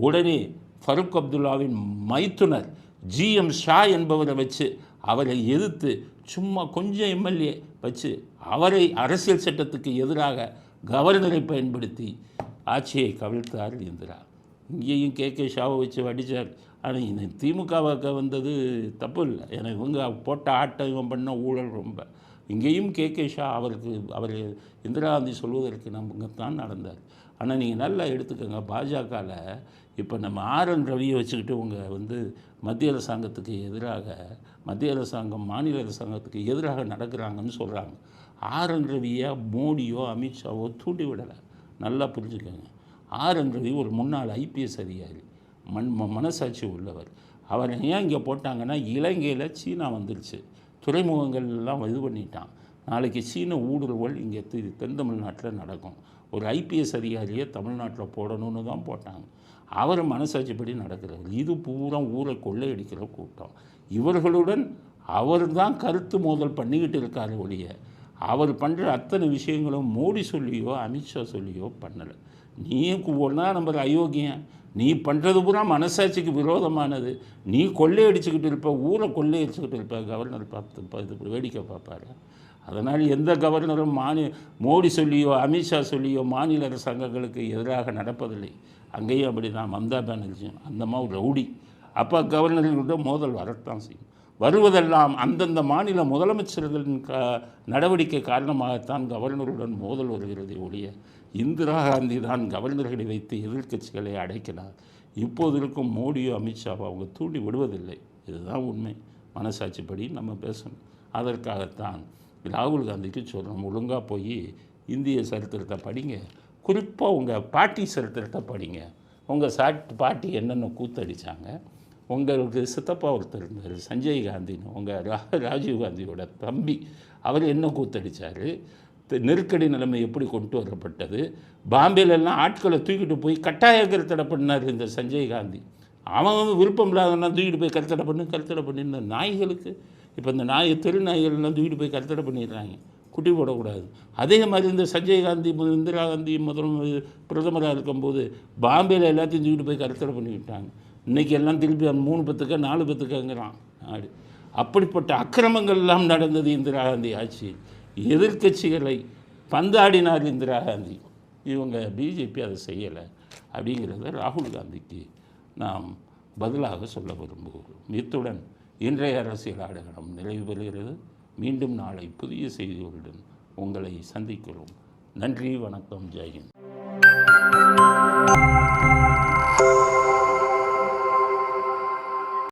உடனே ஃபரூக் அப்துல்லாவின் மைத்துனர் GM ஷா என்பவரை வச்சு அவரை எதிர்த்து சும்மா கொஞ்சம் எம்எல்ஏ வச்சு அவரை அரசியல் சட்டத்துக்கு எதிராக கவர்னரை பயன்படுத்தி ஆட்சியை கவிழ்த்தார் இந்திரா. இங்கேயும் KK ஷாவை வச்சு வடித்தார். ஆனால் இந்த திமுகவுக்கு வந்தது தப்பு இல்லை, ஏன்னா இவங்க போட்ட ஆட்டம் இவன் பண்ண ஊழல் ரொம்ப. இங்கேயும் KK ஷா அவர் இந்திரா காந்தி சொல்வதற்கு தான் நடந்தார். ஆனால் நீங்கள் நல்லா எடுத்துக்கோங்க, பாஜகவில் இப்போ நம்ம RN ரவியை வச்சுக்கிட்டு இவங்க மத்திய அரசாங்கத்துக்கு எதிராக, மத்திய அரசாங்கம் மாநில அரசாங்கத்துக்கு எதிராக நடக்கிறாங்கன்னு சொல்கிறாங்க. RN ரவியை மோடியோ அமித்ஷாவோ தூண்டி விடலை. நல்லா புரிஞ்சுக்கோங்க. RN ரவி ஒரு முன்னாள் IPS அதிகாரி, மனசாட்சி உள்ளவர். அவரை ஏன் இங்கே போட்டாங்கன்னா, இலங்கையில் சீனா வந்துருச்சு, துறைமுகங்கள்லாம் இது பண்ணிட்டான். நாளைக்கு சீன ஊடுருவல் இங்கே தென் தமிழ்நாட்டில் நடக்கும். ஒரு IPS அதிகாரியை தமிழ்நாட்டில் போடணும்னு தான் போட்டாங்க. அவர் மனசாட்சிப்படி நடக்கிறார். இது பூரா ஊரை கொள்ளையடிக்கிற கூட்டம். இவர்களுடன் அவர் தான் கருத்து மோதல் பண்ணிக்கிட்டு இருக்காரு ஒழிய, அவர் பண்ணுற அத்தனை விஷயங்களும் மோடி சொல்லியோ அமித்ஷா சொல்லியோ பண்ணலை. நீ 1ஆம் நம்பர் அயோக்கியன், நீ பண்ணுறது பூரா மனசாட்சிக்கு விரோதமானது. நீ கொள்ளையடிச்சுக்கிட்டு இருப்ப, ஊரை கொள்ளையடிச்சுக்கிட்டு இருப்ப. கவர்னர் பார்த்து இது வேடிக்கை பார்ப்பாரு. அதனால் எந்த கவர்னரும் மோடி சொல்லியோ அமித்ஷா சொல்லியோ மாநில அரசாங்கங்களுக்கு எதிராக நடப்பதில்லை. அங்கேயும் அப்படி தான் மம்தா பானர்ஜியும் அந்த மாதிரி ரவுடி. அப்போ கவர்னர்களோட மோதல் வரத்தான் செய்யும். வருவதெல்லாம் அந்தந்த மாநில முதலமைச்சர்களின் நடவடிக்கை காரணமாகத்தான் கவர்னருடன் மோதல் வருகிறது ஒழிய, இந்திரா காந்தி தான் கவர்னர்களை வைத்து எதிர்க்கட்சிகளை அடைக்கிறார். இப்போது இருக்கும் மோடியோ அமித்ஷாவோ அவங்க தூண்டி விடுவதில்லை. இதுதான் உண்மை. மனசாட்சிப்படி நம்ம பேசணும். அதற்காகத்தான் ராகுல் காந்திக்கு சொல்கிறோம், ஒழுங்காக போய் இந்திய சரித்திரத்தை படிங்க. குறிப்பாக உங்கள் பாட்டி சரித்திரத்தை படிங்க. உங்கள் பாட்டி என்னென்ன கூத்தடித்தாங்க, உங்களுக்கு சித்தப்பா ஒருத்தர் இருந்தார் சஞ்சய் காந்தின்னு, உங்கள் ராஜீவ் காந்தியோட தம்பி, அவர் என்ன கூத்தடிச்சார், நெருக்கடி நிலைமை எப்படி கொண்டு வரப்பட்டது, பாம்பேலெல்லாம் ஆட்களை தூக்கிட்டு போய் கட்டாய கருத்தடை பண்ணார் இந்த சஞ்சய் காந்தி. அவன் விருப்பம் இல்லாதவனா தூக்கிட்டு போய் கருத்தடை பண்ணிருந்த நாய்களுக்கு இப்போ இந்த தெரு நாய்கள்லாம் தூக்கிட்டு போய் கருத்தடை பண்ணிடுறாங்க, குட்டி போடக்கூடாது. அதே மாதிரி இந்த சஞ்சய் காந்தி இந்திரா காந்தி பிரதமராக இருக்கும்போது பாம்பேயில் எல்லாத்தையும் தூக்கிட்டு போய் கருத்தடை பண்ணிவிட்டாங்க. இன்றைக்கி எல்லாம் திருப்பி 3 பத்துக்க 4 பத்துக்கங்கிறான் நாடு. அப்படிப்பட்ட அக்கிரமங்கள் எல்லாம் நடந்தது இந்திரா காந்தி ஆட்சியில். எதிர்க்கட்சிகளை பந்தாடினார் இந்திரா காந்தி. இவங்க பிஜேபி அதை செய்யலை அப்படிங்கிறத ராகுல் காந்திக்கு நாம் பதிலாக சொல்ல விரும்புகிறோம். இத்துடன் இன்றைய அரசியல் ஆடுகளம் நிறைவு பெறுகிறது. மீண்டும் நாளை புதிய செய்திகளுடன் உங்களை சந்திக்கிறோம். நன்றி, வணக்கம், ஜெய் ஹிந்த்.